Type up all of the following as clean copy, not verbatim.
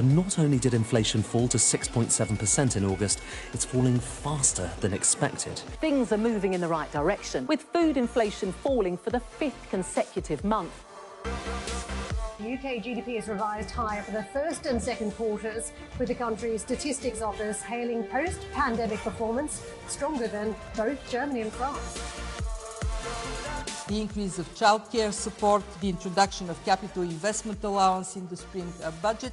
And not only did inflation fall to 6.7% in August, it's falling faster than expected. Things are moving in the right direction, with food inflation falling for the 5th consecutive month. The UK GDP is revised higher for the first and second quarters, with the country's statistics office hailing post-pandemic performance stronger than both Germany and France. The increase of childcare support, the introduction of capital investment allowance in the spring budget,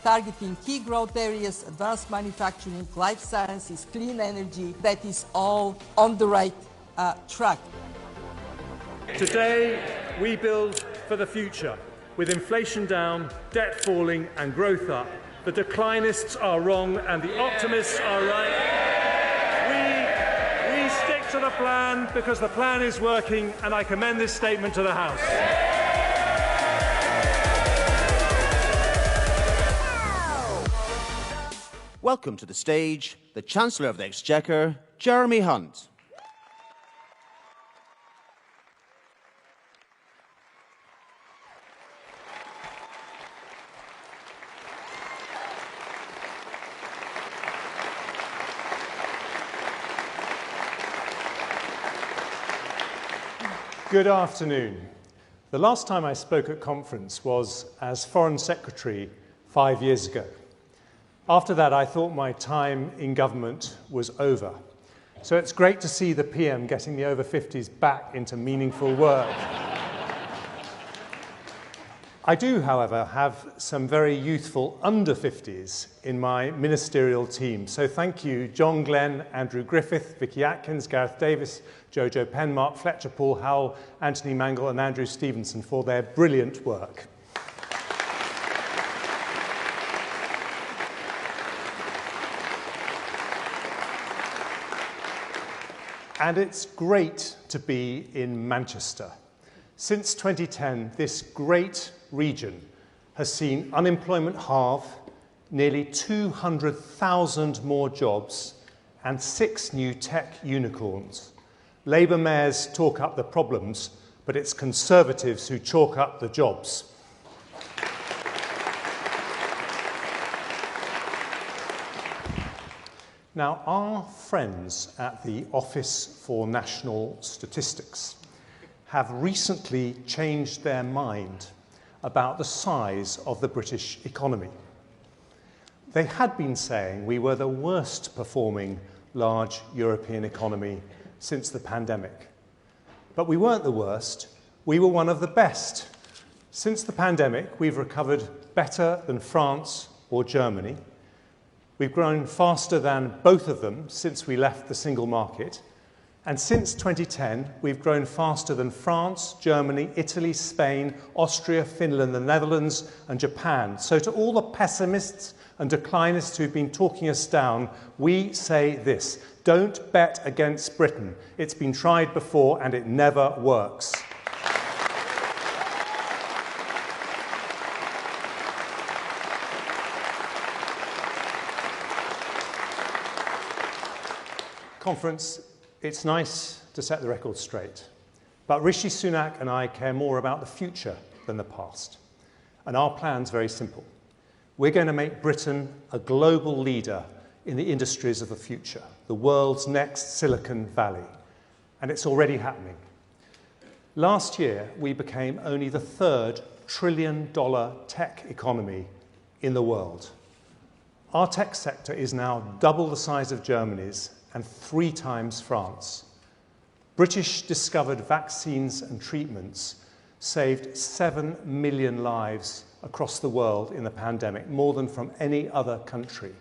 targeting key growth areas, advanced manufacturing, life sciences, clean energy, that is all on the right track. Today, we build for the future. With inflation down, debt falling and growth up, the declinists are wrong and the optimists are right. We stick to the plan because the plan is working, and I commend this statement to the House. Welcome to the stage, the Chancellor of the Exchequer, Jeremy Hunt. Good afternoon. The last time I spoke at conference was as Foreign Secretary 5 years ago. After that, I thought my time in government was over. So it's great to see the PM getting the over 50s back into meaningful work. I do, however, have some very youthful under 50s in my ministerial team. So thank you, John Glenn, Andrew Griffith, Vicky Atkins, Gareth Davis, Jojo Penn, Mark Fletcher, Paul Howell, Anthony Mangle and Andrew Stevenson for their brilliant work. And it's great to be in Manchester. Since 2010, this great region has seen unemployment halve, nearly 200,000 more jobs, and 6 new tech unicorns. Labour mayors talk up the problems, but it's Conservatives who chalk up the jobs. Now, our friends at the Office for National Statistics have recently changed their mind about the size of the British economy. They had been saying we were the worst performing large European economy since the pandemic. But we weren't the worst, we were one of the best. Since the pandemic, we've recovered better than France or Germany. We've grown faster than both of them since we left the single market. And since 2010, we've grown faster than France, Germany, Italy, Spain, Austria, Finland, the Netherlands, and Japan. So to all the pessimists and declinists who've been talking us down, we say this: don't bet against Britain. It's been tried before and it never works. Conference, it's nice to set the record straight, but Rishi Sunak and I care more about the future than the past. And our plan's very simple. We're going to make Britain a global leader in the industries of the future, the world's next Silicon Valley. And it's already happening. Last year, we became only the 3rd trillion-dollar tech economy in the world. Our tech sector is now double the size of Germany's and 3 times France. British discovered vaccines and treatments saved 7 million lives across the world in the pandemic, more than from any other country.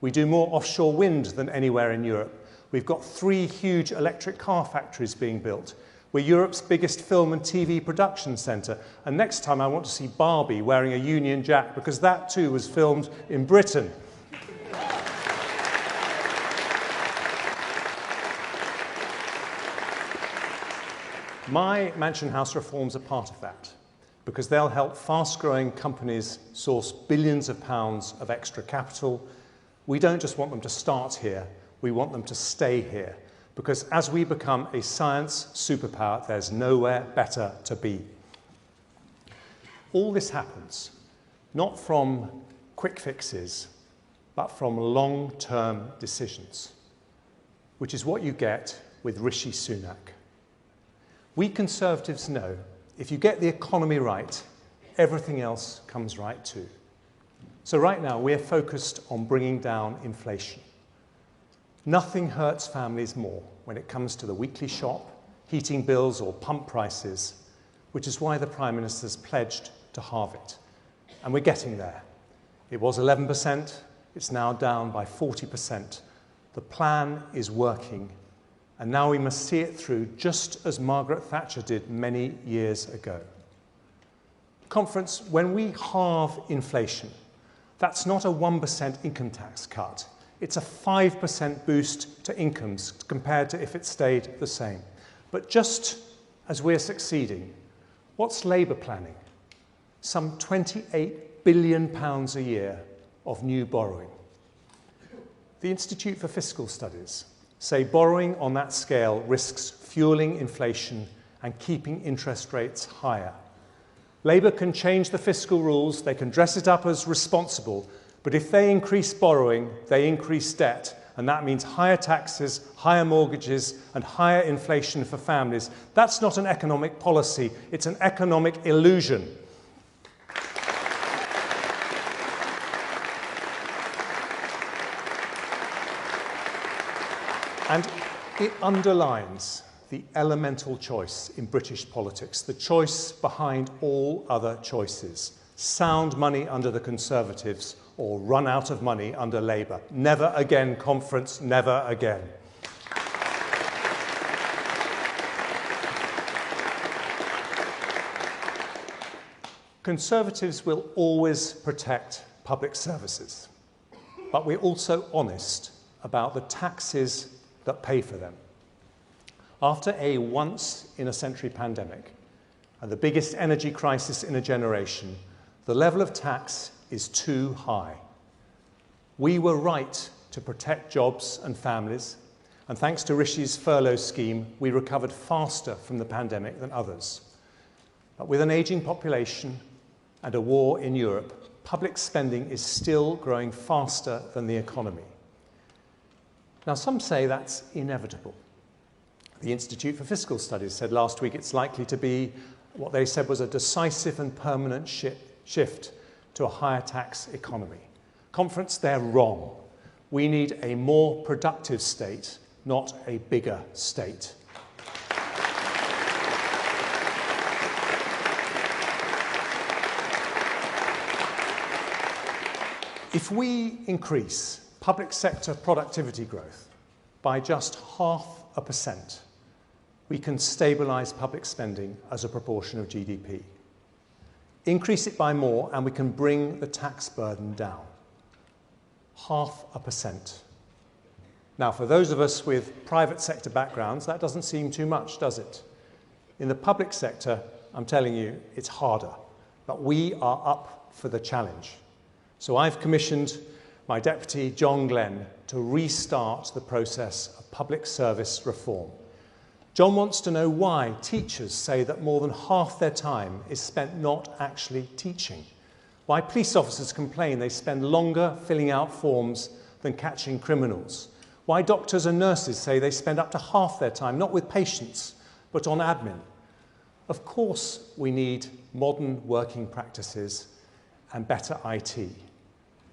We do more offshore wind than anywhere in Europe. We've got 3 huge electric car factories being built. We're Europe's biggest film and TV production centre. And next time I want to see Barbie wearing a Union Jack, because that too was filmed in Britain. My Mansion House reforms are part of that, because they'll help fast-growing companies source billions of pounds of extra capital. We don't just want them to start here, we want them to stay here, because as we become a science superpower, there's nowhere better to be. All this happens not from quick fixes, but from long-term decisions, which is what you get with Rishi Sunak. We Conservatives know if you get the economy right, everything else comes right too. So right now, we're focused on bringing down inflation. Nothing hurts families more when it comes to the weekly shop, heating bills or pump prices, which is why the Prime Minister's pledged to halve it. And we're getting there. It was 11%, it's now down by 40%. The plan is working, and now we must see it through just as Margaret Thatcher did many years ago. Conference, when we halve inflation, that's not a 1% income tax cut. It's a 5% boost to incomes compared to if it stayed the same. But just as we're succeeding, what's Labour planning? Some £28 billion a year of new borrowing. The Institute for Fiscal Studies say borrowing on that scale risks fueling inflation and keeping interest rates higher. Labour can change the fiscal rules, they can dress it up as responsible, but if they increase borrowing, they increase debt, and that means higher taxes, higher mortgages, and higher inflation for families. That's not an economic policy, it's an economic illusion. And it underlines the elemental choice in British politics, the choice behind all other choices. Sound money under the Conservatives or run out of money under Labour. Never again, Conference, never again. Conservatives will always protect public services, but we're also honest about the taxes that pay for them. After a once-in-a-century pandemic and the biggest energy crisis in a generation, the level of tax is too high. We were right to protect jobs and families, and thanks to Rishi's furlough scheme, we recovered faster from the pandemic than others. But with an ageing population and a war in Europe, public spending is still growing faster than the economy. Now, some say that's inevitable. The Institute for Fiscal Studies said last week it's likely to be what they said was a decisive and permanent shift to a higher tax economy. Conference, they're wrong. We need a more productive state, not a bigger state. If we increase public sector productivity growth by just 0.5%, we can stabilise public spending as a proportion of GDP. Increase it by more and we can bring the tax burden down. 0.5%. Now, for those of us with private sector backgrounds, that doesn't seem too much, does it? In the public sector, I'm telling you, it's harder. But we are up for the challenge. So I've commissioned my deputy, John Glenn, to restart the process of public service reform. John wants to know why teachers say that more than half their time is spent not actually teaching. Why police officers complain they spend longer filling out forms than catching criminals. Why doctors and nurses say they spend up to half their time, not with patients, but on admin. Of course, we need modern working practices and better IT.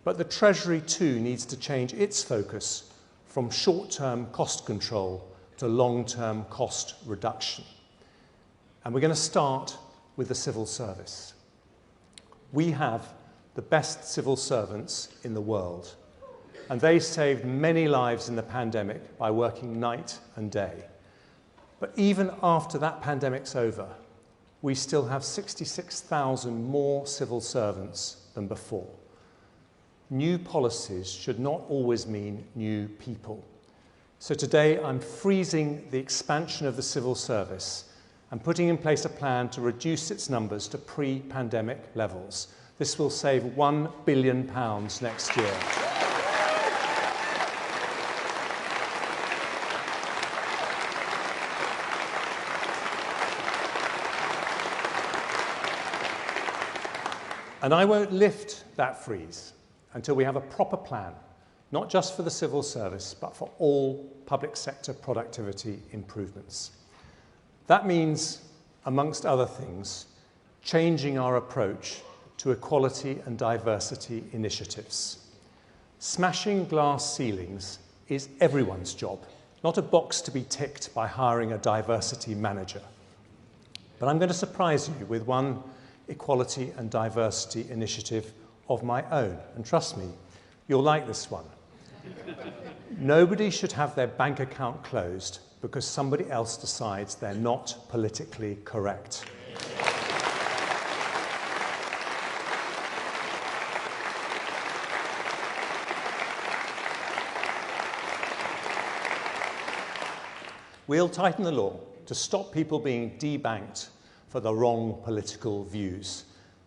But the Treasury too needs to change its focus from short-term cost control to long-term cost reduction. And we're going to start with the civil service. We have the best civil servants in the world, and they saved many lives in the pandemic by working night and day. But even after that pandemic's over, we still have 66,000 more civil servants than before. New policies should not always mean new people. So today I'm freezing the expansion of the civil service and putting in place a plan to reduce its numbers to pre-pandemic levels. This will save £1 billion next year. And I won't lift that freeze until we have a proper plan, not just for the civil service, but for all public sector productivity improvements. That means, amongst other things, changing our approach to equality and diversity initiatives. Smashing glass ceilings is everyone's job, not a box to be ticked by hiring a diversity manager. But I'm going to surprise you with one equality and diversity initiative of my own. And trust me, you'll like this one. Nobody should have their bank account closed because somebody else decides they're not politically correct. We'll tighten the law to stop people being debanked for the wrong political views.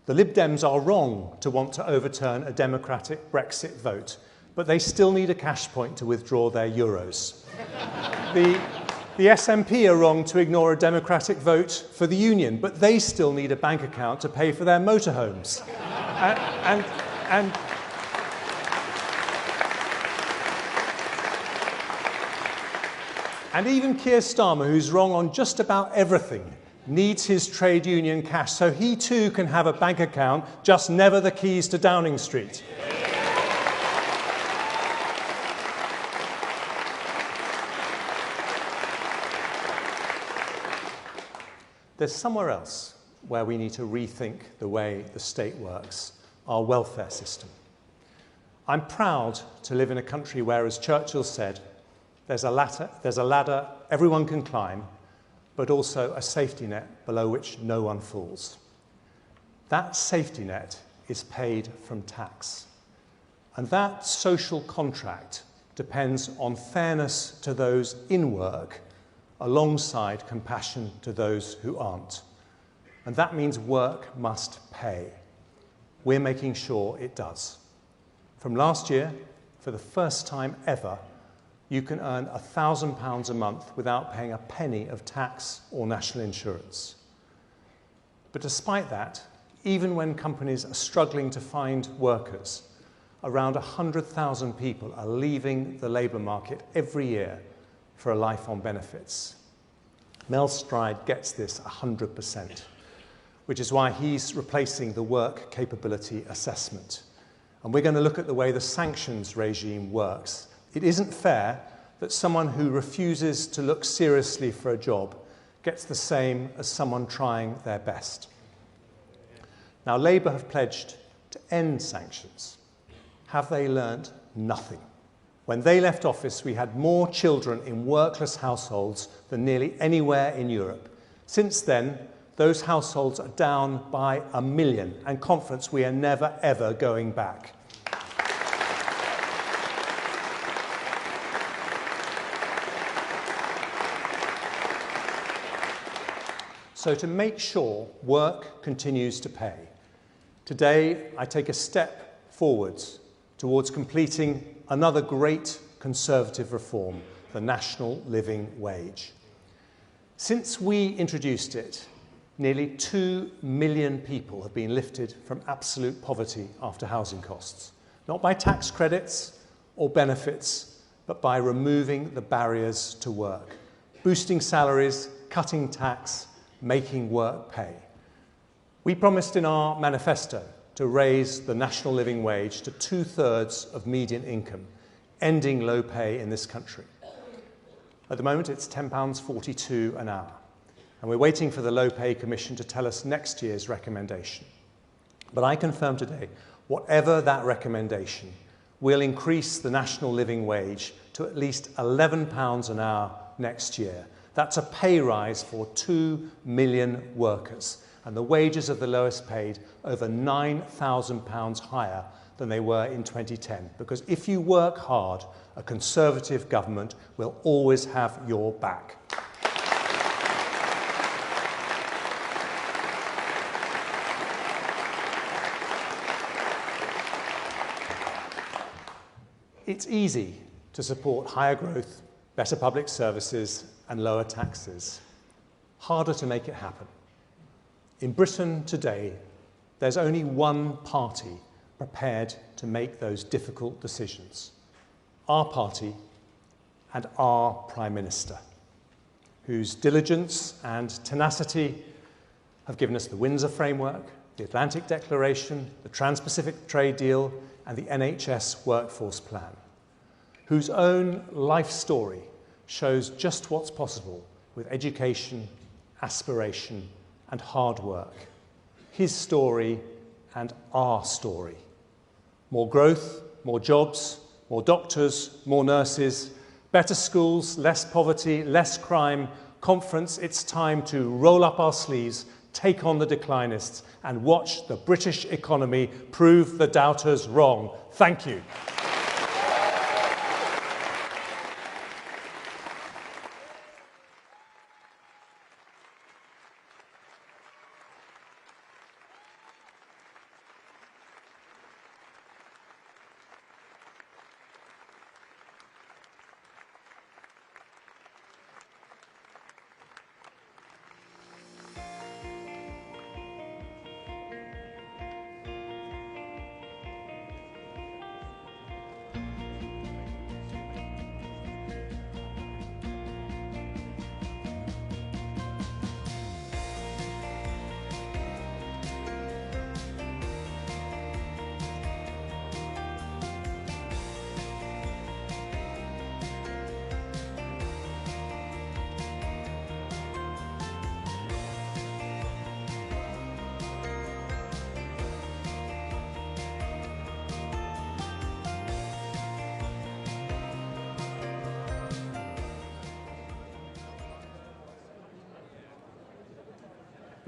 The Lib Dems are wrong to want to overturn a democratic Brexit vote, but they still need a cash point to withdraw their euros. The SNP are wrong to ignore a democratic vote for the union, but they still need a bank account to pay for their motorhomes. And even Keir Starmer, who's wrong on just about everything, needs his trade union cash so he too can have a bank account, just never the keys to Downing Street. There's somewhere else where we need to rethink the way the state works, our welfare system. I'm proud to live in a country where, as Churchill said, there's a ladder everyone can climb, but also a safety net below which no one falls. That safety net is paid from tax. And that social contract depends on fairness to those in work alongside compassion to those who aren't. And that means work must pay. We're making sure it does. From last year, for the first time ever, you can earn £1,000 a month without paying a penny of tax or national insurance. But despite that, even when companies are struggling to find workers, around 100,000 people are leaving the labour market every year for a life on benefits. Mel Stride gets this 100%, which is why he's replacing the work capability assessment. And we're going to look at the way the sanctions regime works. It isn't fair that someone who refuses to look seriously for a job gets the same as someone trying their best. Now, Labour have pledged to end sanctions. Have they learnt nothing? When they left office, we had more children in workless households than nearly anywhere in Europe. Since then, those households are down by 1 million, and conference, we are never, ever going back. So to make sure work continues to pay, today I take a step forwards towards completing another great Conservative reform, the National Living Wage. Since we introduced it, nearly 2 million people have been lifted from absolute poverty after housing costs, not by tax credits or benefits, but by removing the barriers to work, boosting salaries, cutting tax, making work pay. We promised in our manifesto to raise the national living wage to 2/3 of median income, ending low pay in this country. At the moment, it's £10.42 an hour, and we're waiting for the Low Pay Commission to tell us next year's recommendation. But I confirm today, whatever that recommendation, we'll increase the national living wage to at least £11 an hour next year. That's a pay rise for 2 million workers, and the wages of the lowest paid over £9,000 higher than they were in 2010. Because if you work hard, a Conservative government will always have your back. It's easy to support higher growth, better public services, and lower taxes. Harder to make it happen. In Britain today, there's only one party prepared to make those difficult decisions. Our party and our Prime Minister, whose diligence and tenacity have given us the Windsor Framework, the Atlantic Declaration, the Trans-Pacific Trade Deal, and the NHS Workforce Plan, whose own life story shows just what's possible with education, aspiration, and hard work. His story and our story. More growth, more jobs, more doctors, more nurses, better schools, less poverty, less crime. Conference, it's time to roll up our sleeves, take on the declinists, and watch the British economy prove the doubters wrong. Thank you.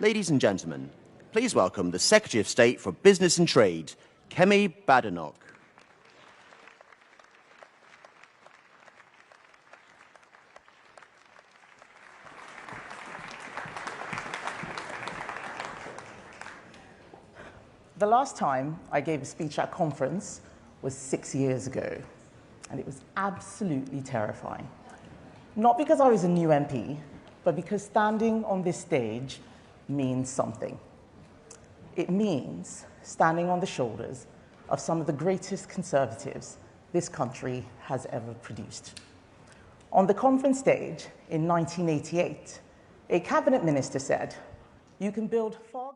Ladies and gentlemen, please welcome the Secretary of State for Business and Trade, Kemi Badenoch. The last time I gave a speech at a conference was 6 years ago, and it was absolutely terrifying. Not because I was a new MP, but because standing on this stage means something. It means standing on the shoulders of some of the greatest conservatives this country has ever produced. On the conference stage in 1988, a cabinet minister said, "You can build far..."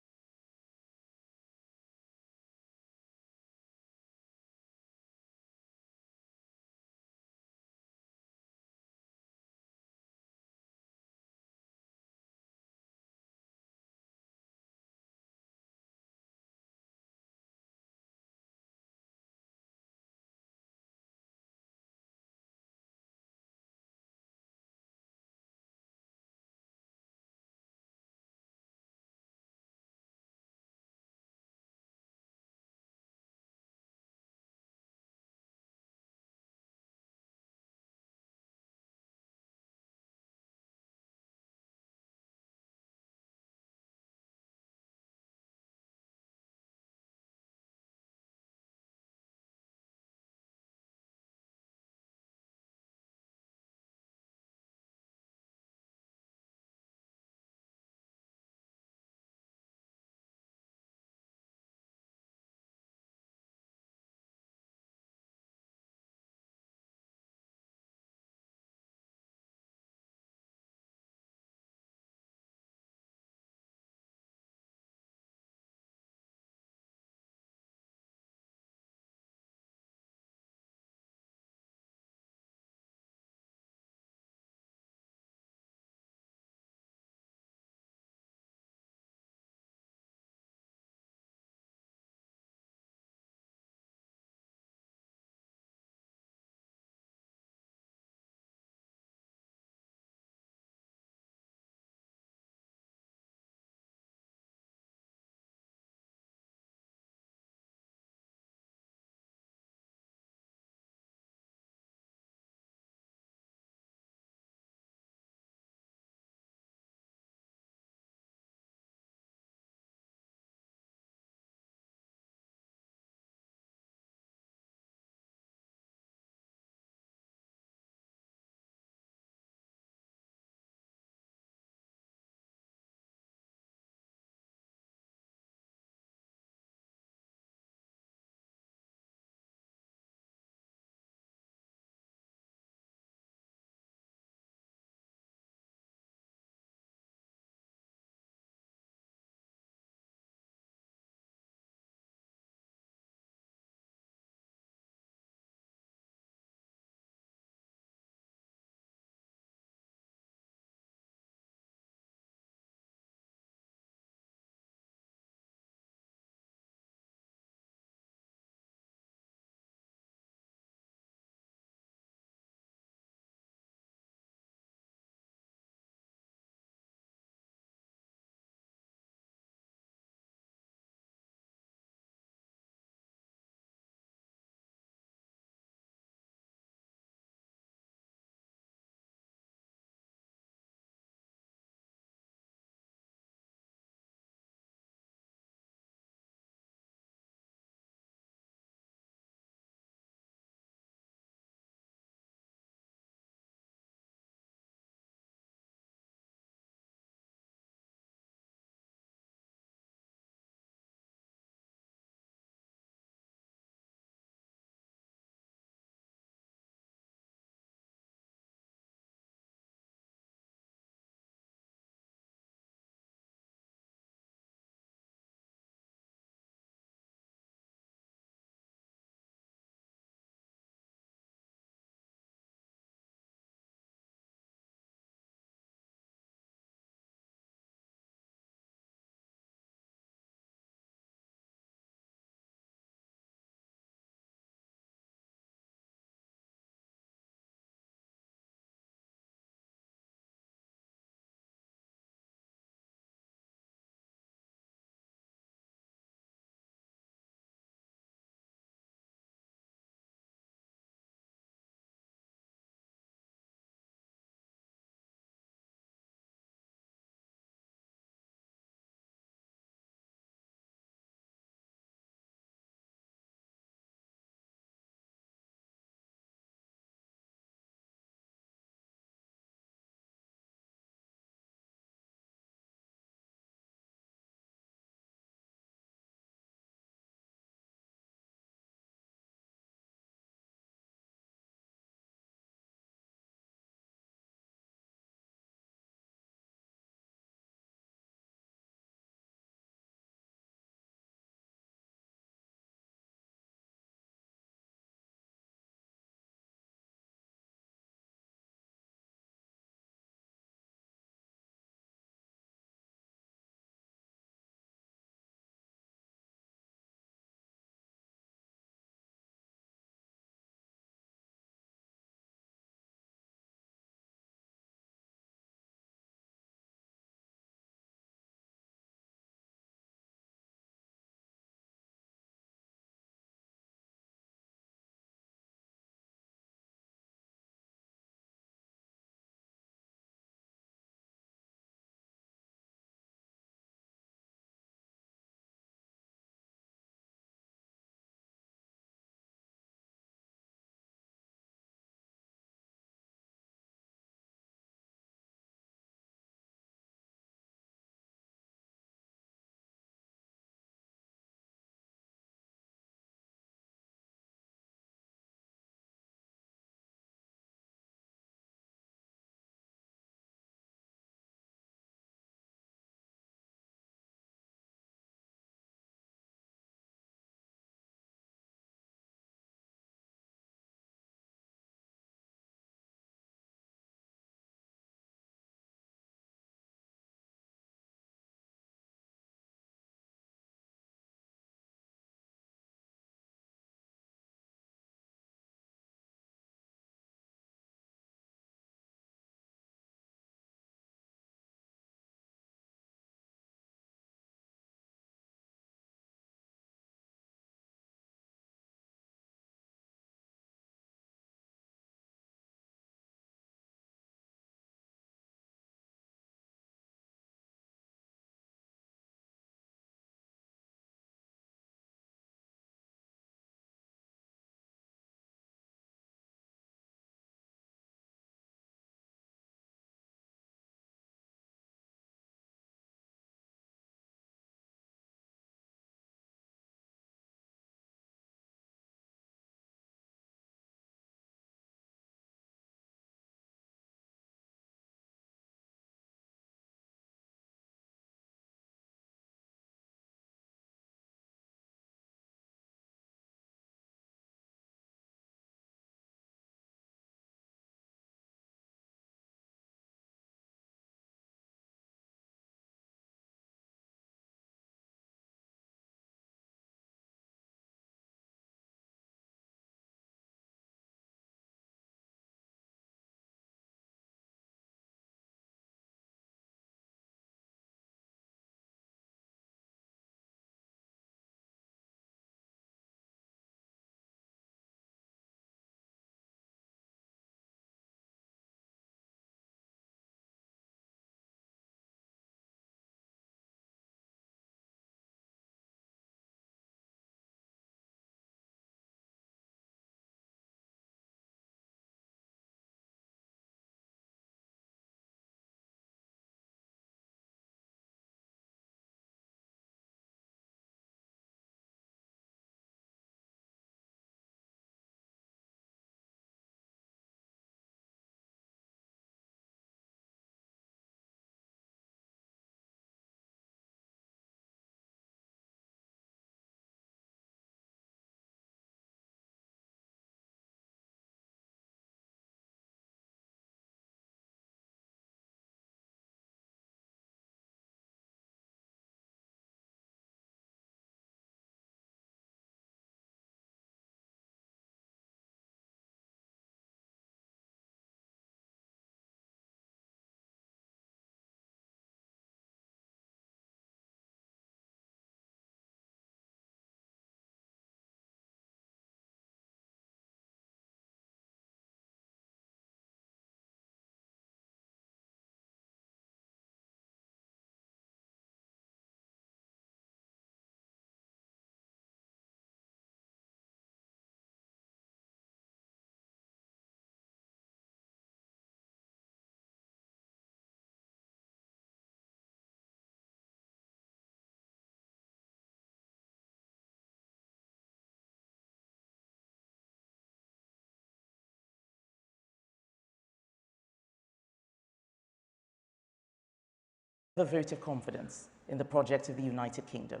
the vote of confidence in the project of the United Kingdom.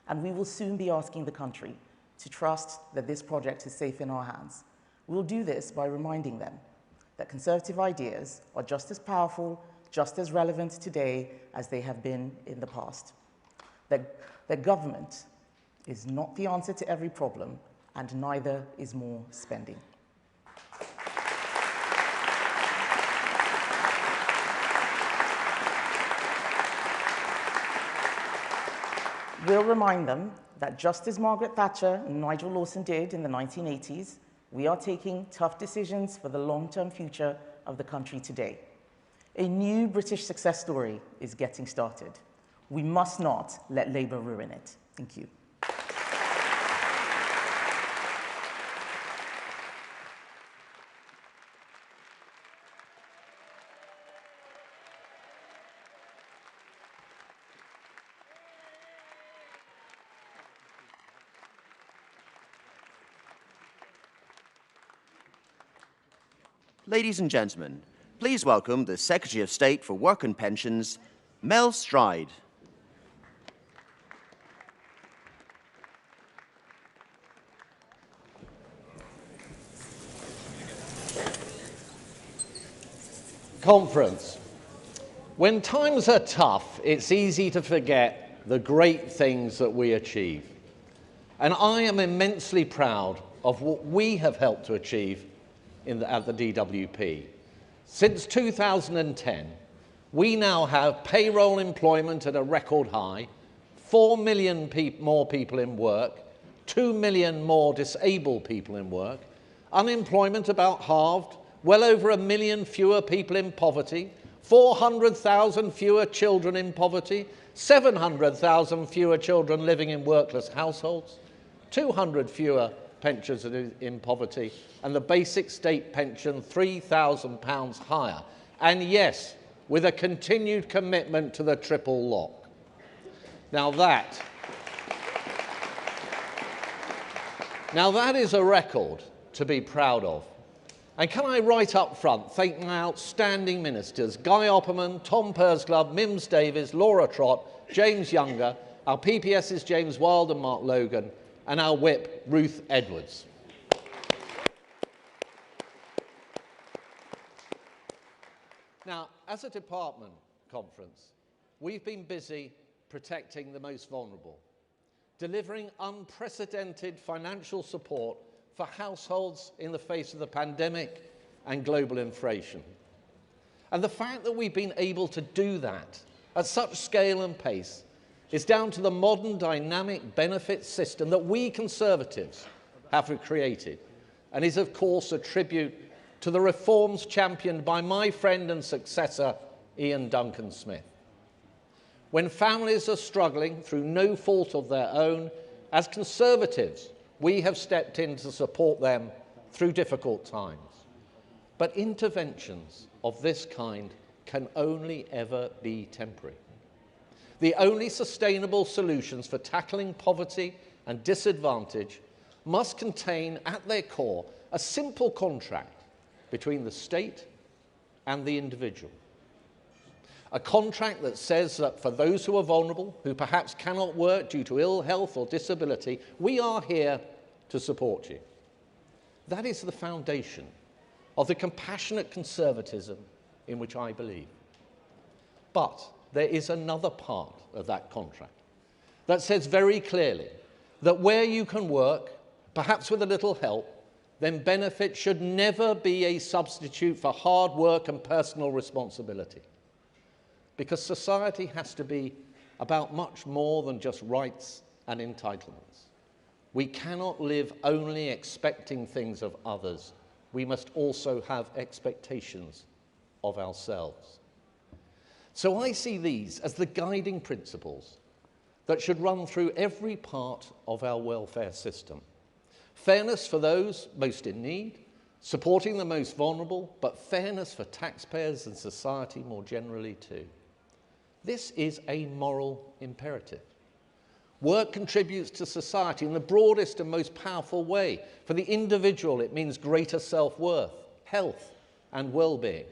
And we will soon be asking the country to trust that this project is safe in our hands. We'll do this by reminding them that Conservative ideas are just as powerful, just as relevant today as they have been in the past. That government is not the answer to every problem, and neither is more spending. We'll remind them that just as Margaret Thatcher and Nigel Lawson did in the 1980s, we are taking tough decisions for the long-term future of the country today. A new British success story is getting started. We must not let Labour ruin it. Thank you. Ladies and gentlemen, please welcome the Secretary of State for Work and Pensions, Mel Stride. Conference. When times are tough, it's easy to forget the great things that we achieve. And I am immensely proud of what we have helped to achieve at the DWP. Since 2010, we now have payroll employment at a record high, 4 million more people in work, 2 million more disabled people in work, unemployment about halved, well over 1 million fewer people in poverty, 400,000 fewer children in poverty, 700,000 fewer children living in workless households, 200 fewer pensioners in poverty, and the basic state pension £3,000 higher. And yes, with a continued commitment to the triple lock. Now that is a record to be proud of. And can I right up front thank my outstanding ministers, Guy Opperman, Tom Pursglove, Mims Davies, Laura Trott, James Younger, our PPS's James Wild and Mark Logan, and our whip, Ruth Edwards. Now, as a department conference, we've been busy protecting the most vulnerable, delivering unprecedented financial support for households in the face of the pandemic and global inflation. And the fact that we've been able to do that at such scale and pace is down to the modern dynamic benefit system that we Conservatives have created, and is of course a tribute to the reforms championed by my friend and successor, Ian Duncan Smith. When families are struggling through no fault of their own, as Conservatives, we have stepped in to support them through difficult times. But interventions of this kind can only ever be temporary. The only sustainable solutions for tackling poverty and disadvantage must contain at their core a simple contract between the state and the individual. A contract that says that for those who are vulnerable, who perhaps cannot work due to ill health or disability, we are here to support you. That is the foundation of the compassionate conservatism in which I believe. But there is another part of that contract that says very clearly that where you can work, perhaps with a little help, then benefit should never be a substitute for hard work and personal responsibility. Because society has to be about much more than just rights and entitlements. We cannot live only expecting things of others. We must also have expectations of ourselves. So I see these as the guiding principles that should run through every part of our welfare system. Fairness for those most in need, supporting the most vulnerable, but fairness for taxpayers and society more generally too. This is a moral imperative. Work contributes to society in the broadest and most powerful way. For the individual, it means greater self-worth, health, and well-being.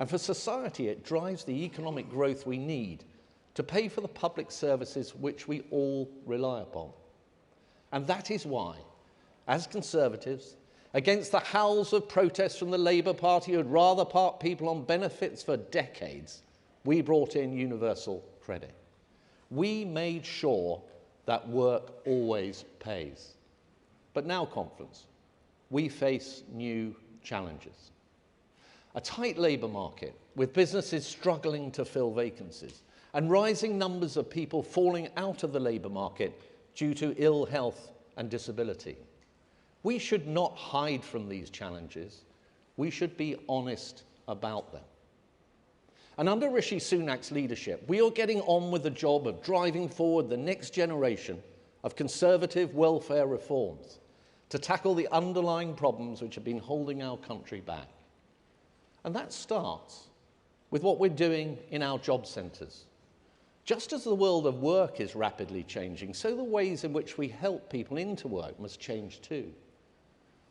And for society, it drives the economic growth we need to pay for the public services which we all rely upon. And that is why, as Conservatives, against the howls of protest from the Labour Party who would rather park people on benefits for decades, we brought in universal credit. We made sure that work always pays. But now, conference, we face new challenges. A tight labour market with businesses struggling to fill vacancies and rising numbers of people falling out of the labour market due to ill health and disability. We should not hide from these challenges. We should be honest about them. And under Rishi Sunak's leadership, we are getting on with the job of driving forward the next generation of Conservative welfare reforms to tackle the underlying problems which have been holding our country back. And that starts with what we're doing in our job centres. Just as the world of work is rapidly changing, so the ways in which we help people into work must change too.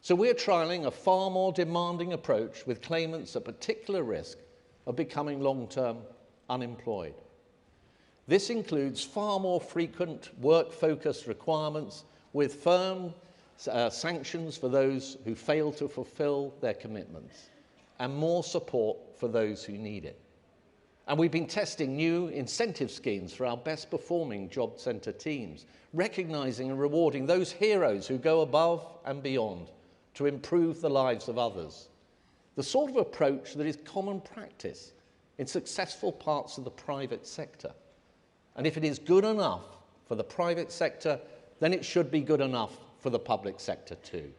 So we're trialling a far more demanding approach with claimants at particular risk of becoming long-term unemployed. This includes far more frequent work-focused requirements with firm sanctions for those who fail to fulfil their commitments, and more support for those who need it. And we've been testing new incentive schemes for our best performing job centre teams, recognising and rewarding those heroes who go above and beyond to improve the lives of others. The sort of approach that is common practice in successful parts of the private sector. And if it is good enough for the private sector, then it should be good enough for the public sector too.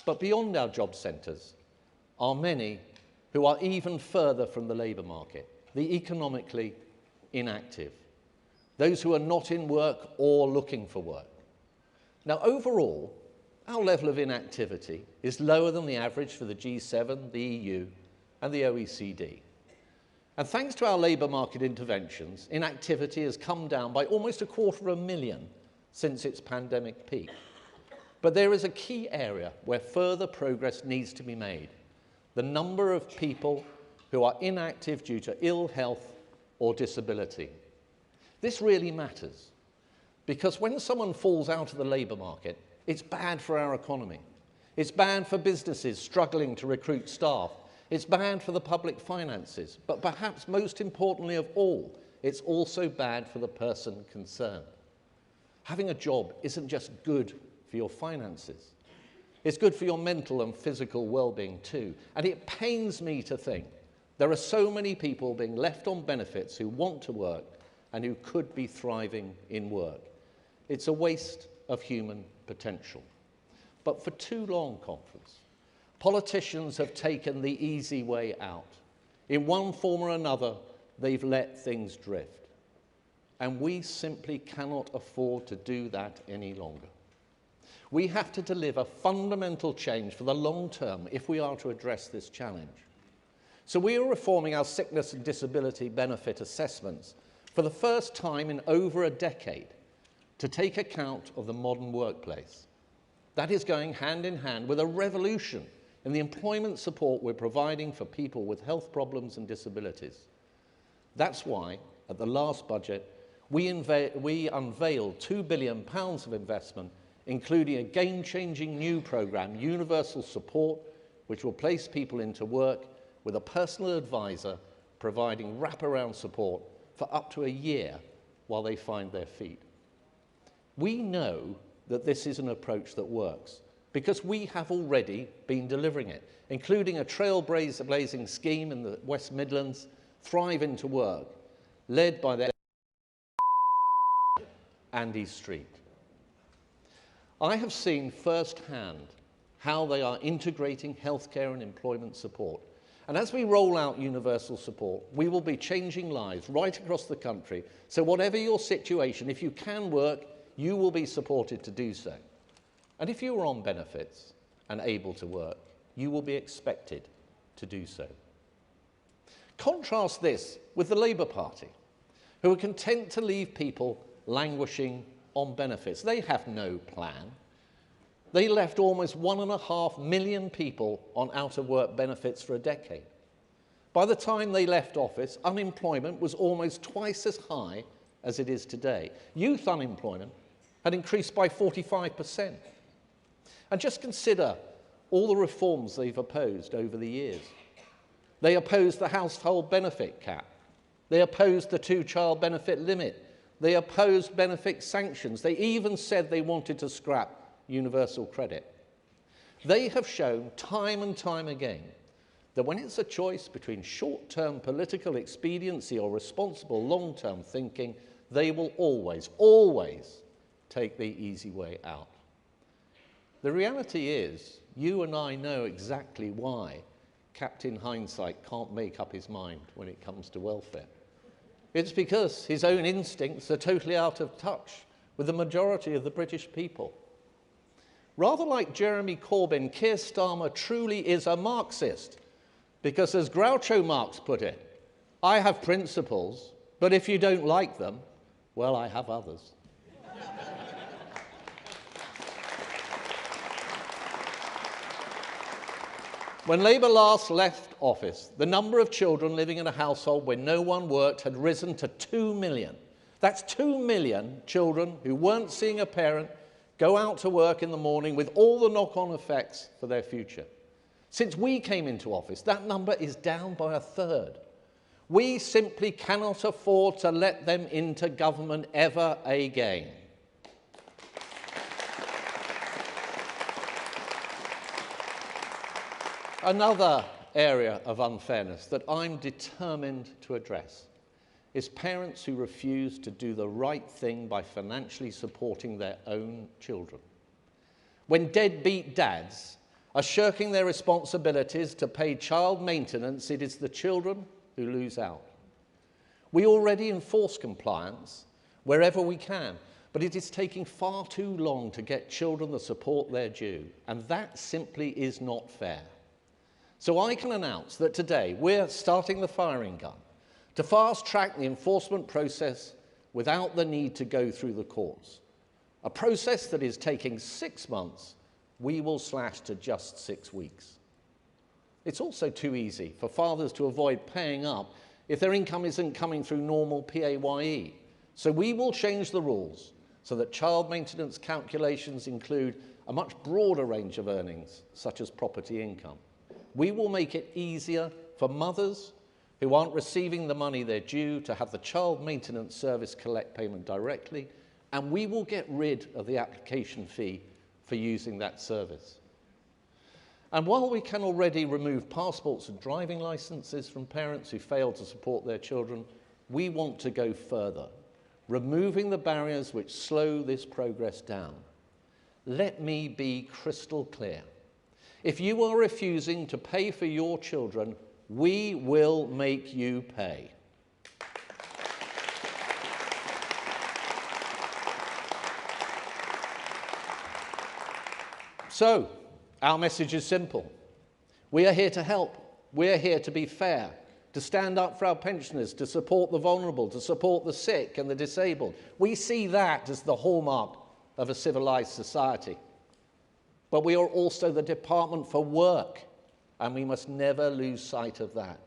But beyond our job centres are many who are even further from the labour market, the economically inactive, those who are not in work or looking for work. Now, overall, our level of inactivity is lower than the average for the G7, the EU, and the OECD. And thanks to our labour market interventions, inactivity has come down by almost 250,000 since its pandemic peak. But there is a key area where further progress needs to be made: the number of people who are inactive due to ill health or disability. This really matters, because when someone falls out of the labour market, it's bad for our economy. It's bad for businesses struggling to recruit staff. It's bad for the public finances. But perhaps most importantly of all, it's also bad for the person concerned. Having a job isn't just good for your finances. It's good for your mental and physical well-being too. And it pains me to think there are so many people being left on benefits who want to work and who could be thriving in work. It's a waste of human potential. But for too long, conference, politicians have taken the easy way out. In one form or another, they've let things drift. And we simply cannot afford to do that any longer. We have to deliver fundamental change for the long term if we are to address this challenge. So we are reforming our sickness and disability benefit assessments for the first time in over a decade to take account of the modern workplace. That is going hand in hand with a revolution in the employment support we're providing for people with health problems and disabilities. That's why, at the last budget, we unveiled £2 billion of investment, including a game-changing new programme, Universal Support, which will place people into work with a personal advisor providing wraparound support for up to a year while they find their feet. We know that this is an approach that works because we have already been delivering it, including a trailblazing scheme in the West Midlands, Thrive Into Work, led by the Andy Street. I have seen firsthand how they are integrating healthcare and employment support. And as we roll out universal support, we will be changing lives right across the country. So whatever your situation, if you can work, you will be supported to do so. And if you are on benefits and able to work, you will be expected to do so. Contrast this with the Labour Party, who are content to leave people languishing on benefits. They have no plan. They left almost 1.5 million people on out-of-work benefits for a decade. By the time they left office, unemployment was almost twice as high as it is today. Youth unemployment had increased by 45%. And just consider all the reforms they've opposed over the years. They opposed the household benefit cap. They opposed the two-child benefit limit. They opposed benefit sanctions. They even said they wanted to scrap universal credit. They have shown time and time again that when it's a choice between short-term political expediency or responsible long-term thinking, they will always, always take the easy way out. The reality is, you and I know exactly why Captain Hindsight can't make up his mind when it comes to welfare. It's because his own instincts are totally out of touch with the majority of the British people. Rather like Jeremy Corbyn, Keir Starmer truly is a Marxist, because as Groucho Marx put it, I have principles, but if you don't like them, well, I have others. When Labour last left office, the number of children living in a household where no one worked had risen to 2 million. That's 2 million children who weren't seeing a parent go out to work in the morning with all the knock-on effects for their future. Since we came into office, that number is down by a third. We simply cannot afford to let them into government ever again. Another area of unfairness that I'm determined to address is parents who refuse to do the right thing by financially supporting their own children. When deadbeat dads are shirking their responsibilities to pay child maintenance, it is the children who lose out. We already enforce compliance wherever we can, but it is taking far too long to get children the support they're due, and that simply is not fair. So I can announce that today we're starting the firing gun to fast-track the enforcement process without the need to go through the courts. A process that is taking 6 months, we will slash to just 6 weeks. It's also too easy for fathers to avoid paying up if their income isn't coming through normal PAYE. So we will change the rules so that child maintenance calculations include a much broader range of earnings, such as property income. We will make it easier for mothers who aren't receiving the money they're due to have the child maintenance service collect payment directly, and we will get rid of the application fee for using that service. And while we can already remove passports and driving licenses from parents who fail to support their children, we want to go further, removing the barriers which slow this progress down. Let me be crystal clear. If you are refusing to pay for your children, we will make you pay. So, our message is simple. We are here to help. We are here to be fair, to stand up for our pensioners, to support the vulnerable, to support the sick and the disabled. We see that as the hallmark of a civilized society. But we are also the Department for Work, and we must never lose sight of that.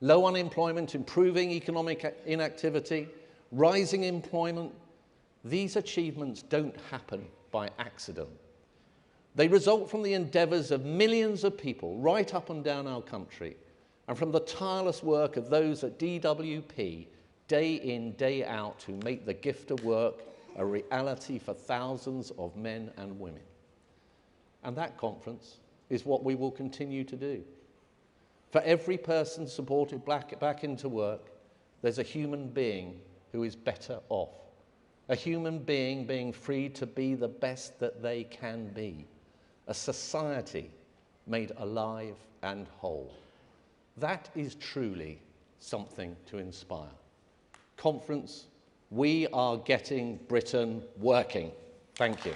Low unemployment, improving economic inactivity, rising employment, these achievements don't happen by accident. They result from the endeavours of millions of people right up and down our country, and from the tireless work of those at DWP, day in, day out, who make the gift of work a reality for thousands of men and women. And that conference is what we will continue to do. For every person supported back into work, there's a human being who is better off. A human being being free to be the best that they can be. A society made alive and whole. That is truly something to inspire. Conference, we are getting Britain working. Thank you.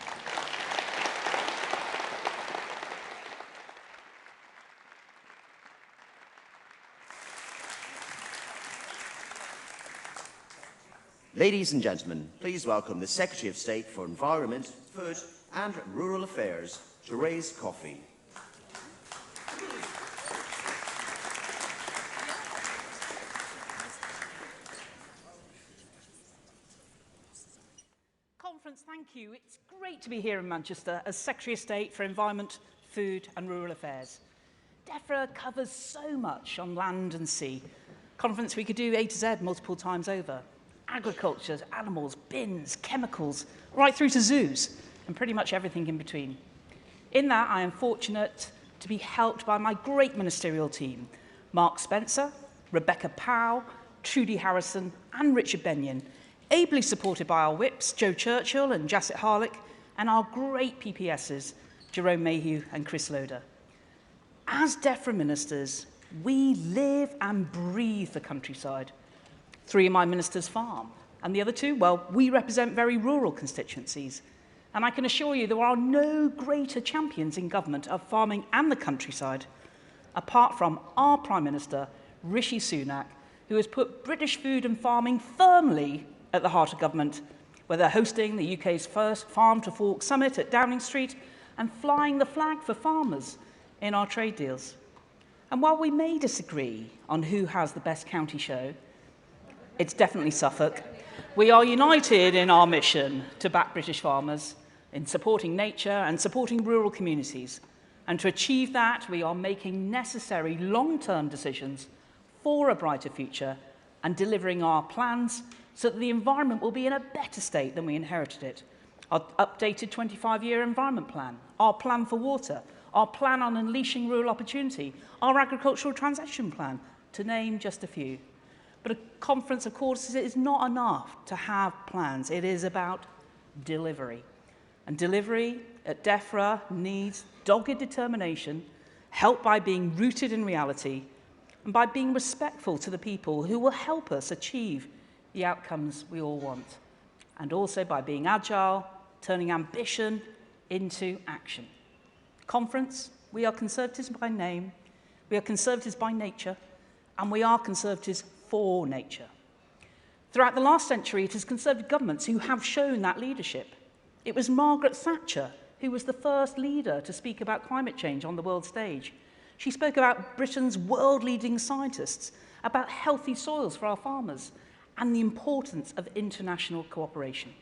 Ladies and gentlemen, please welcome the Secretary of State for Environment, Food and Rural Affairs, Therese Coffey. Conference, thank you. It's great to be here in Manchester as Secretary of State for Environment, Food and Rural Affairs. DEFRA covers so much on land and sea. Conference, we could do A to Z multiple times over. Agriculture, animals, bins, chemicals, right through to zoos, and pretty much everything in between. In that, I am fortunate to be helped by my great ministerial team, Mark Spencer, Rebecca Powell, Trudy Harrison and Richard Benyon, ably supported by our whips, Joe Churchill and Jacet Harlick, and our great PPSs, Jerome Mayhew and Chris Loader. As DEFRA ministers, we live and breathe the countryside. 3 of my ministers farm, and the other 2, well, we represent very rural constituencies. And I can assure you there are no greater champions in government of farming and the countryside, apart from our Prime Minister, Rishi Sunak, who has put British food and farming firmly at the heart of government, where they're hosting the UK's first Farm to Fork Summit at Downing Street and flying the flag for farmers in our trade deals. And while we may disagree on who has the best county show, it's definitely Suffolk. We are united in our mission to back British farmers, in supporting nature and supporting rural communities. And to achieve that, we are making necessary long-term decisions for a brighter future and delivering our plans so that the environment will be in a better state than we inherited it. Our updated 25-year environment plan, our plan for water, our plan on unleashing rural opportunity, our agricultural transition plan, to name just a few. But a conference, of course, is not enough to have plans. It is about delivery. And delivery at DEFRA needs dogged determination, helped by being rooted in reality, and by being respectful to the people who will help us achieve the outcomes we all want. And also by being agile, turning ambition into action. Conference, we are Conservatives by name, we are Conservatives by nature, and we are Conservatives for nature. Throughout the last century, it is Conservative governments who have shown that leadership. It was Margaret Thatcher who was the first leader to speak about climate change on the world stage. She spoke about Britain's world-leading scientists, about healthy soils for our farmers, and the importance of international cooperation.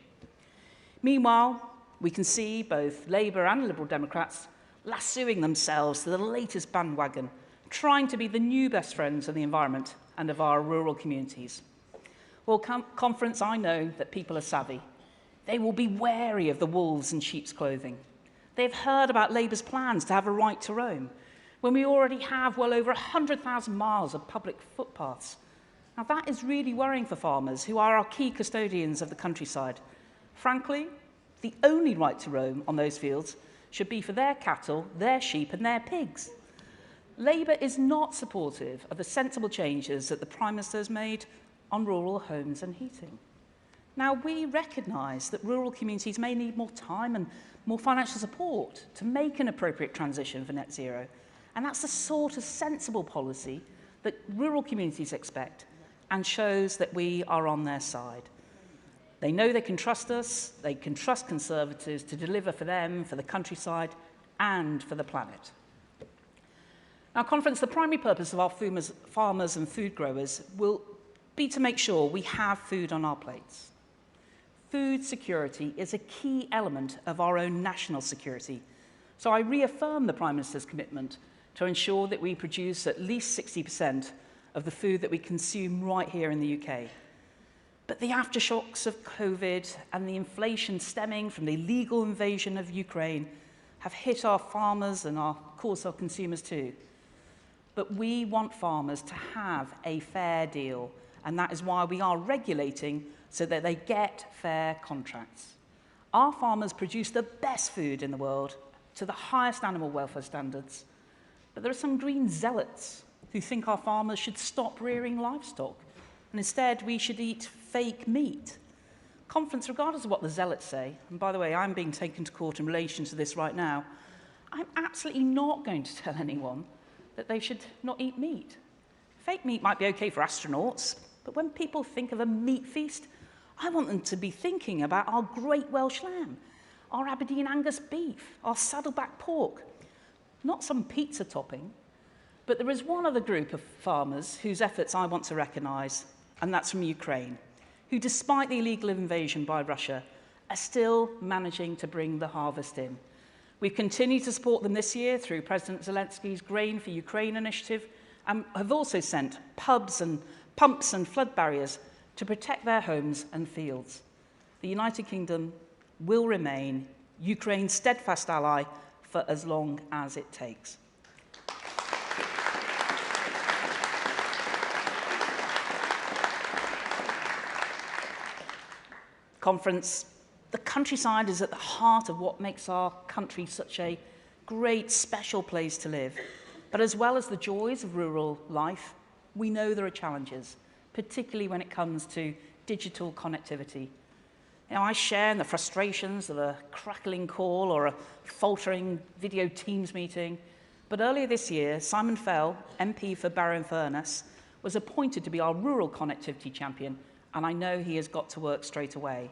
Meanwhile, we can see both Labour and Liberal Democrats lassoing themselves to the latest bandwagon, trying to be the new best friends of the environment and of our rural communities. Well, Conference, I know that people are savvy. They will be wary of the wolves in sheep's clothing. They've heard about Labour's plans to have a right to roam, when we already have well over 100,000 miles of public footpaths. Now, that is really worrying for farmers, who are our key custodians of the countryside. Frankly, the only right to roam on those fields should be for their cattle, their sheep and their pigs. Labour is not supportive of the sensible changes that the Prime Minister has made on rural homes and heating. Now, we recognise that rural communities may need more time and more financial support to make an appropriate transition for net zero. And that's the sort of sensible policy that rural communities expect and shows that we are on their side. They know they can trust us, they can trust Conservatives to deliver for them, for the countryside and for the planet. Now, Conference, the primary purpose of our farmers and food growers will be to make sure we have food on our plates. Food security is a key element of our own national security. So I reaffirm the Prime Minister's commitment to ensure that we produce at least 60% of the food that we consume right here in the UK. But the aftershocks of COVID and the inflation stemming from the illegal invasion of Ukraine have hit our farmers and, of course, our consumers too. But we want farmers to have a fair deal, and that is why we are regulating so that they get fair contracts. Our farmers produce the best food in the world to the highest animal welfare standards. But there are some green zealots who think our farmers should stop rearing livestock, and instead we should eat fake meat. Conference, regardless of what the zealots say, and by the way, I'm being taken to court in relation to this right now, I'm absolutely not going to tell anyone that they should not eat meat. Fake meat might be okay for astronauts, but when people think of a meat feast, I want them to be thinking about our great Welsh lamb, our Aberdeen Angus beef, our saddleback pork, not some pizza topping. But there is one other group of farmers whose efforts I want to recognise, and that's from Ukraine, who, despite the illegal invasion by Russia, are still managing to bring the harvest in. We've continued to support them this year through President Zelensky's Grain for Ukraine initiative and have also sent pumps and flood barriers to protect their homes and fields. The United Kingdom will remain Ukraine's steadfast ally for as long as it takes. Conference, the countryside is at the heart of what makes our country such a great, special place to live. But as well as the joys of rural life, we know there are challenges, particularly when it comes to digital connectivity. I share in the frustrations of a crackling call or a faltering video Teams meeting. But earlier this year, Simon Fell, MP for Barrow-in-Furness, was appointed to be our rural connectivity champion, and I know he has got to work straight away.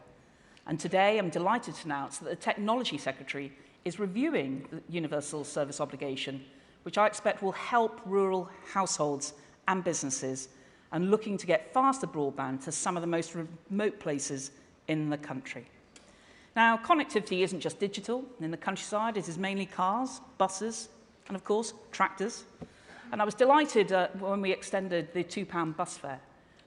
And today, I'm delighted to announce that the Technology Secretary is reviewing the Universal Service Obligation, which I expect will help rural households and businesses, and looking to get faster broadband to some of the most remote places in the country. Now, connectivity isn't just digital. In the countryside, it is mainly cars, buses, and of course, tractors. And I was delighted when we extended the £2 bus fare.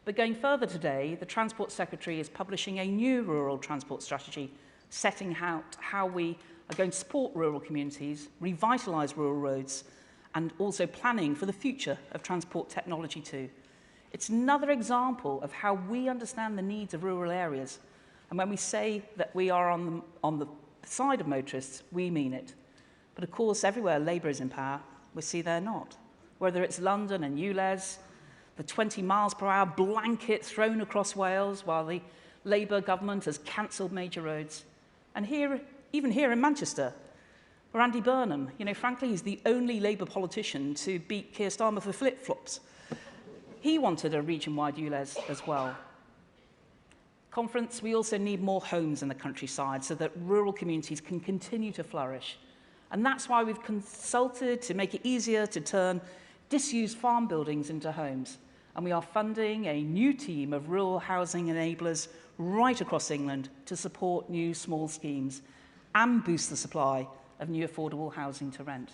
But going further today, the Transport Secretary is publishing a new rural transport strategy, setting out how we are going to support rural communities, revitalise rural roads, and also planning for the future of transport technology too. It's another example of how we understand the needs of rural areas. And when we say that we are on the side of motorists, we mean it. But of course, everywhere Labour is in power, we see they're not. Whether it's London and ULEZ, the 20 miles per hour blanket thrown across Wales while the Labour government has cancelled major roads. And here, even here in Manchester, where Andy Burnham, frankly, he's the only Labour politician to beat Keir Starmer for flip-flops. He wanted a region-wide ULEZ as well. Conference, we also need more homes in the countryside so that rural communities can continue to flourish. And that's why we've consulted to make it easier to turn disused farm buildings into homes. And we are funding a new team of rural housing enablers right across England to support new small schemes and boost the supply of new affordable housing to rent.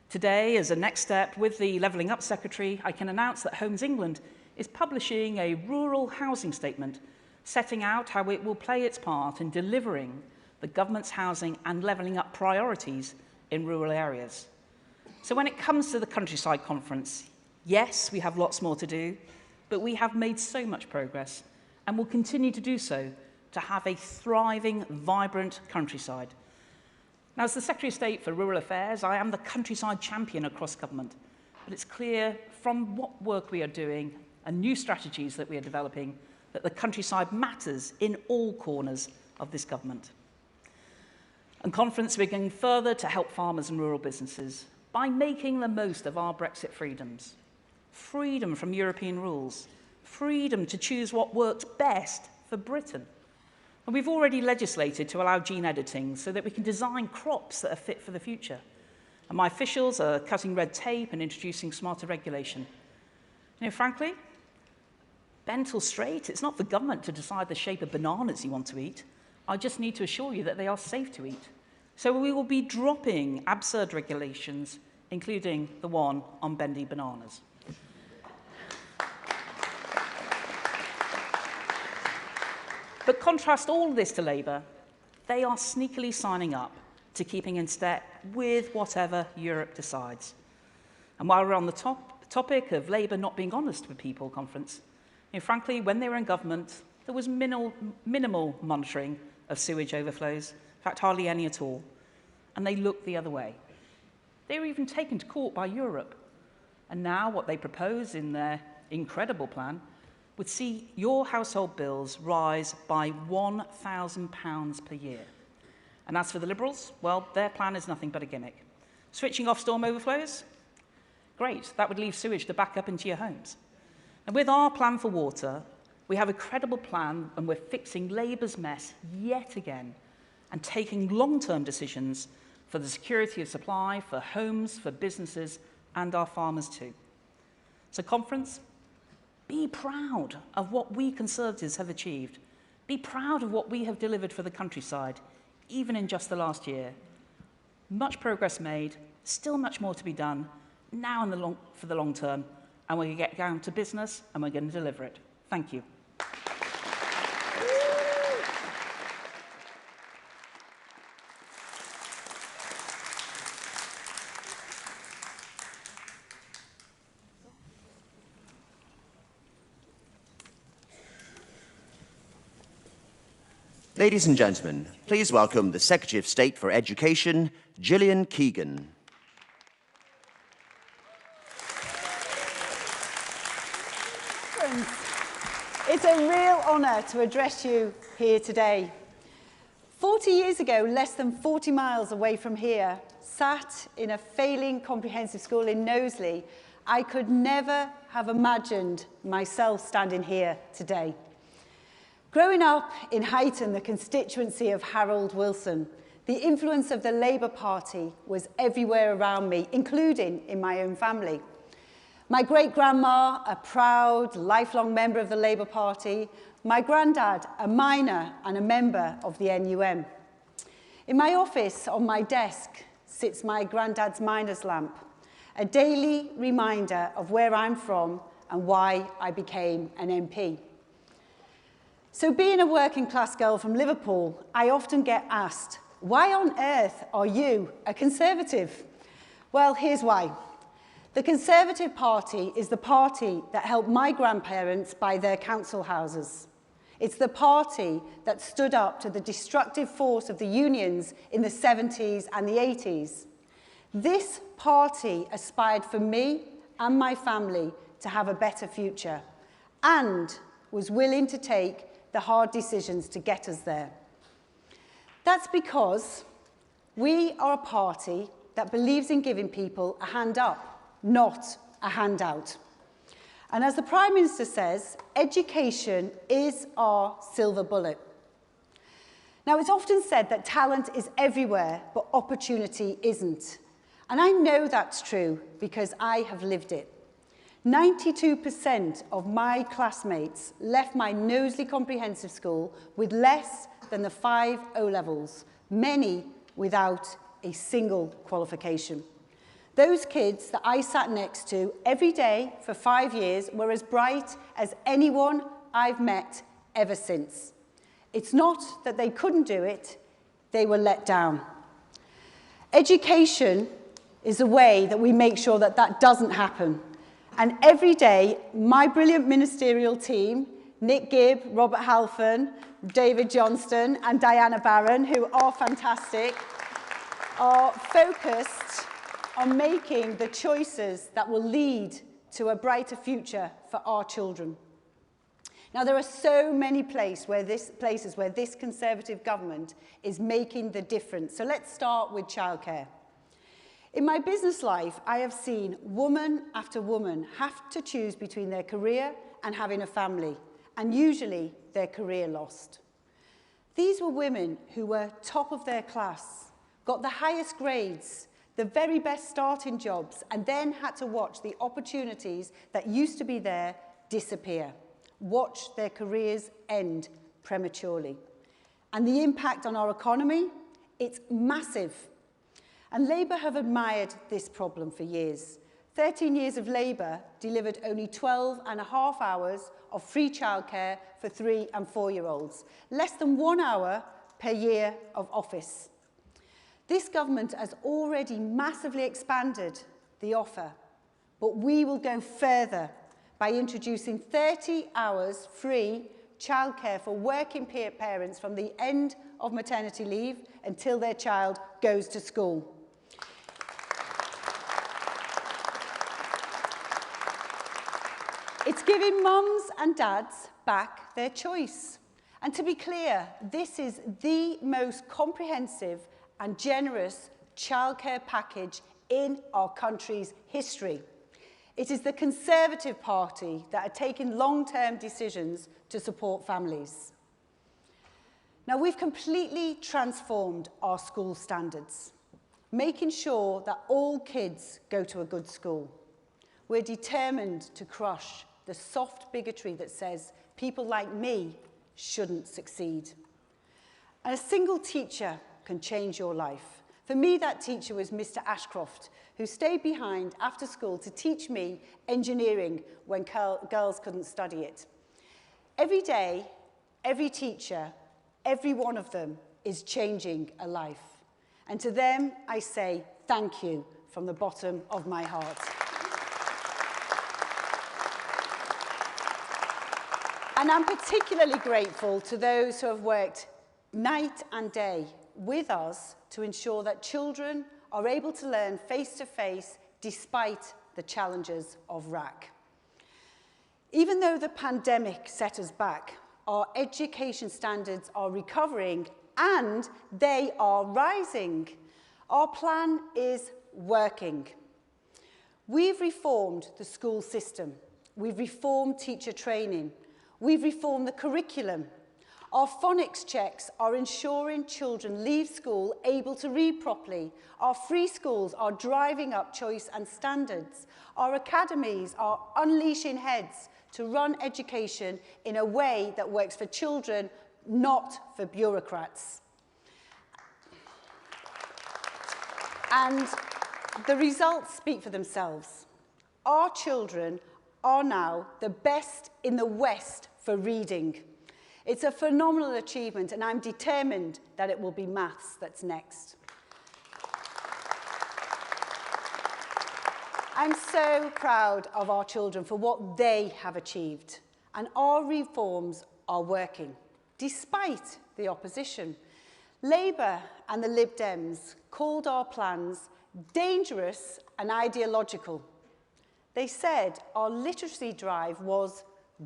Today, as a next step with the Levelling Up Secretary, I can announce that Homes England is publishing a rural housing statement setting out how it will play its part in delivering the government's housing and levelling up priorities in rural areas. So when it comes to the Countryside Conference, yes, we have lots more to do, but we have made so much progress and will continue to do so to have a thriving, vibrant countryside. Now, as the Secretary of State for Rural Affairs, I am the countryside champion across government, but it's clear from what work we are doing and new strategies that we are developing that the countryside matters in all corners of this government. And Conference, we're going further to help farmers and rural businesses by making the most of our Brexit freedoms. Freedom from European rules, freedom to choose what works best for Britain. And we've already legislated to allow gene editing so that we can design crops that are fit for the future. And my officials are cutting red tape and introducing smarter regulation. Frankly, bent or straight, it's not for government to decide the shape of bananas you want to eat. I just need to assure you that they are safe to eat. So we will be dropping absurd regulations, including the one on bendy bananas. But contrast all of this to Labour. They are sneakily signing up to keeping in step with whatever Europe decides. And while we're on the topic of Labour not being honest with people, Conference, frankly, when they were in government, there was minimal monitoring of sewage overflows, in fact, hardly any at all. And they looked the other way. They were even taken to court by Europe. And now what they propose in their incredible plan would see your household bills rise by £1,000 per year. And as for the Liberals, well, their plan is nothing but a gimmick. Switching off storm overflows? Great, that would leave sewage to back up into your homes. And with our plan for water, we have a credible plan and we're fixing Labour's mess yet again and taking long-term decisions for the security of supply, for homes, for businesses, and our farmers too. So, Conference, be proud of what we Conservatives have achieved, Be proud of what we have delivered for the countryside, even in just the last year. Much progress made, still much more to be done, now and for the long term, and we're going to get down to business and we're going to deliver it. Thank you. Ladies and gentlemen, please welcome the Secretary of State for Education, Gillian Keegan. It's a real honour to address you here today. 40 years ago, less than 40 miles away from here, sat in a failing comprehensive school in Knowsley, I could never have imagined myself standing here today. Growing up in Huyton, the constituency of Harold Wilson, the influence of the Labour Party was everywhere around me, including in my own family. My great-grandma, a proud, lifelong member of the Labour Party, my granddad, a miner and a member of the NUM. In my office, on my desk, sits my granddad's miner's lamp, a daily reminder of where I'm from and why I became an MP. So being a working-class girl from Liverpool, I often get asked, why on earth are you a Conservative? Well, here's why. The Conservative Party is the party that helped my grandparents buy their council houses. It's the party that stood up to the destructive force of the unions in the 70s and the 80s. This party aspired for me and my family to have a better future and was willing to take the hard decisions to get us there. That's because we are a party that believes in giving people a hand up, not a handout. And as the Prime Minister says, education is our silver bullet. Now, it's often said that talent is everywhere, but opportunity isn't. And I know that's true because I have lived it. 92% of my classmates left my Knowsley Comprehensive School with less than the 5 O-levels, many without a single qualification. Those kids that I sat next to every day for 5 years were as bright as anyone I've met ever since. It's not that they couldn't do it, they were let down. Education is a way that we make sure that that doesn't happen. And every day, my brilliant ministerial team, Nick Gibb, Robert Halfon, David Johnston, and Diana Barron, who are fantastic, are focused on making the choices that will lead to a brighter future for our children. Now, there are so many places where this Conservative government is making the difference. So let's start with childcare. In my business life, I have seen woman after woman have to choose between their career and having a family, and usually their career lost. These were women who were top of their class, got the highest grades, the very best starting jobs, and then had to watch the opportunities that used to be there disappear, watch their careers end prematurely. And the impact on our economy, it's massive. And Labour have admired this problem for years. 13 years of Labour delivered only 12.5 hours of free childcare for 3- and 4-year-olds, less than 1 hour per year of office. This government has already massively expanded the offer, but we will go further by introducing 30 hours free childcare for working parents from the end of maternity leave until their child goes to school. It's giving mums and dads back their choice. And to be clear, this is the most comprehensive and generous childcare package in our country's history. It is the Conservative Party that are taking long-term decisions to support families. Now, we've completely transformed our school standards, making sure that all kids go to a good school. We're determined to crush the soft bigotry that says people like me shouldn't succeed. And a single teacher can change your life. For me, that teacher was Mr. Ashcroft, who stayed behind after school to teach me engineering when girls couldn't study it. Every day, every teacher, every one of them is changing a life. And to them, I say thank you from the bottom of my heart. And I'm particularly grateful to those who have worked night and day with us to ensure that children are able to learn face-to-face despite the challenges of RAC. Even though the pandemic set us back, our education standards are recovering and they are rising. Our plan is working. We've reformed the school system. We've reformed teacher training. We've reformed the curriculum. Our phonics checks are ensuring children leave school able to read properly. Our free schools are driving up choice and standards. Our academies are unleashing heads to run education in a way that works for children, not for bureaucrats. And the results speak for themselves. Our children are now the best in the West for reading. It's a phenomenal achievement, and I'm determined that it will be maths that's next. I'm so proud of our children for what they have achieved, and our reforms are working, despite the opposition. Labour and the Lib Dems called our plans dangerous and ideological. They said our literacy drive was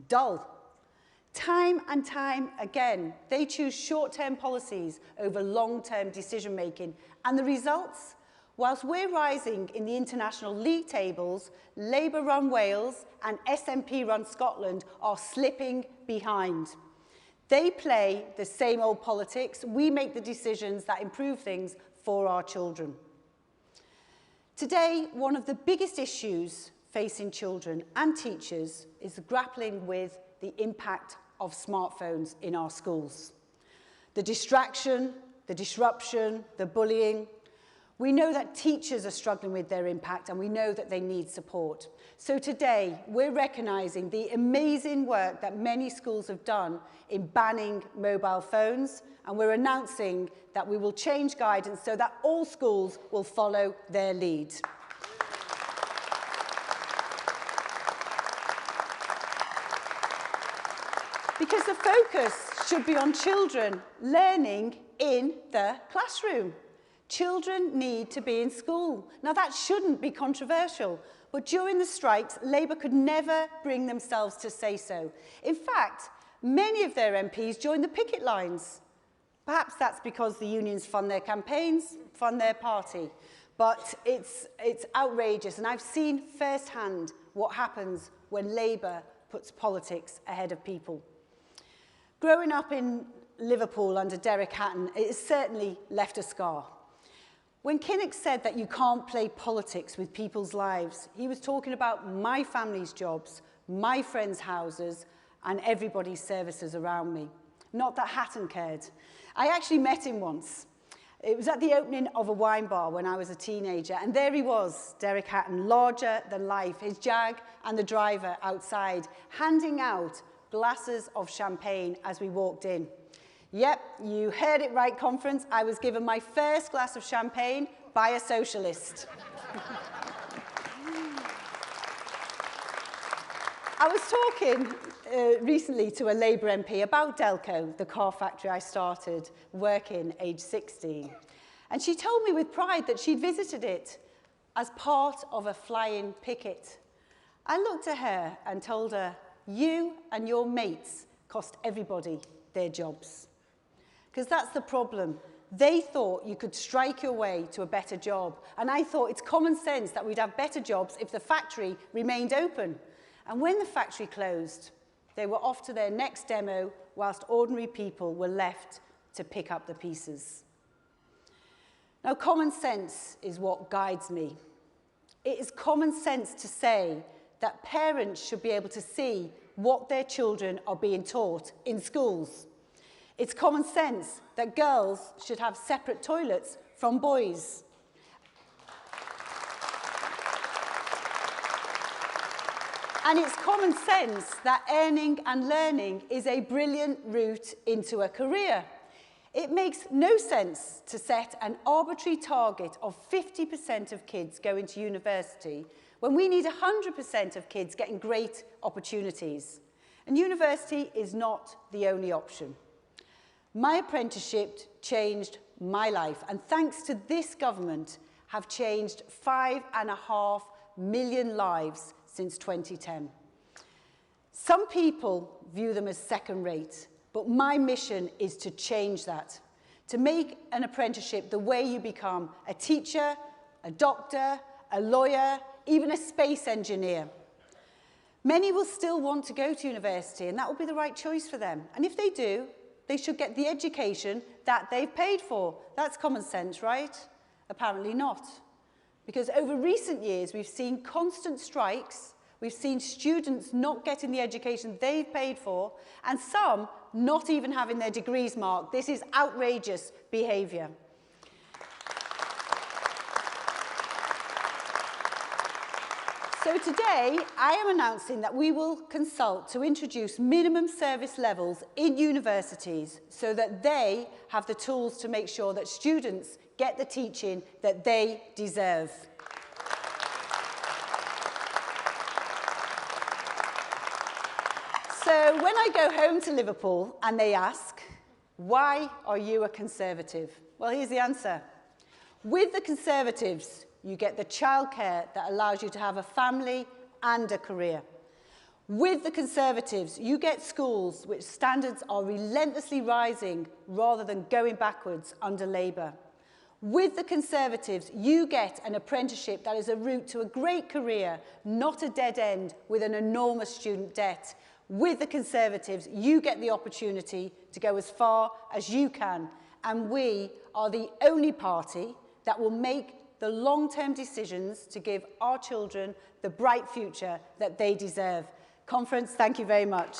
dull. Time and time again, they choose short-term policies over long-term decision-making. And the results? Whilst we're rising in the international league tables, Labour-run Wales and SNP-run Scotland are slipping behind. They play the same old politics. We make the decisions that improve things for our children. Today, one of the biggest issues facing children and teachers is grappling with the impact of smartphones in our schools. The distraction, the disruption, the bullying. We know that teachers are struggling with their impact, and we know that they need support. So today, we're recognising the amazing work that many schools have done in banning mobile phones, and we're announcing that we will change guidance so that all schools will follow their lead. Because the focus should be on children learning in the classroom. Children need to be in school. Now, that shouldn't be controversial, but during the strikes, Labour could never bring themselves to say so. In fact, many of their MPs joined the picket lines. Perhaps that's because the unions fund their campaigns, fund their party. But it's outrageous, and I've seen firsthand what happens when Labour puts politics ahead of people. Growing up in Liverpool under Derek Hatton, it has certainly left a scar. When Kinnock said that you can't play politics with people's lives, he was talking about my family's jobs, my friends' houses, and everybody's services around me. Not that Hatton cared. I actually met him once. It was at the opening of a wine bar when I was a teenager, and there he was, Derek Hatton, larger than life, his Jag and the driver outside, handing out glasses of champagne as we walked in. Yep, you heard it right, conference. I was given my first glass of champagne by a socialist. I was talking recently to a Labour MP about Delco, the car factory I started working age 16. And she told me with pride that she'd visited it as part of a flying picket. I looked at her and told her, you and your mates cost everybody their jobs. Because that's the problem. They thought you could strike your way to a better job. And I thought it's common sense that we'd have better jobs if the factory remained open. And when the factory closed, they were off to their next demo whilst ordinary people were left to pick up the pieces. Now, common sense is what guides me. It is common sense to say that parents should be able to see what their children are being taught in schools. It's common sense that girls should have separate toilets from boys. And it's common sense that earning and learning is a brilliant route into a career. It makes no sense to set an arbitrary target of 50% of kids going to university when we need 100% of kids getting great opportunities. And university is not the only option. My apprenticeship changed my life, and thanks to this government, have changed 5.5 million lives since 2010. Some people view them as second-rate, but my mission is to change that, to make an apprenticeship the way you become a teacher, a doctor, a lawyer, even a space engineer. Many will still want to go to university, and that will be the right choice for them. And if they do, they should get the education that they've paid for. That's common sense, right? Apparently not. Because over recent years, we've seen constant strikes, we've seen students not getting the education they've paid for, and some not even having their degrees marked. This is outrageous behaviour. So today, I am announcing that we will consult to introduce minimum service levels in universities so that they have the tools to make sure that students get the teaching that they deserve. So when I go home to Liverpool and they ask, why are you a Conservative? Well, here's the answer. With the Conservatives, you get the childcare that allows you to have a family and a career. With the Conservatives, you get schools which standards are relentlessly rising rather than going backwards under Labour. With the Conservatives, you get an apprenticeship that is a route to a great career, not a dead end with an enormous student debt. With the Conservatives, you get the opportunity to go as far as you can, and we are the only party that will make the long-term decisions to give our children the bright future that they deserve. Conference, thank you very much.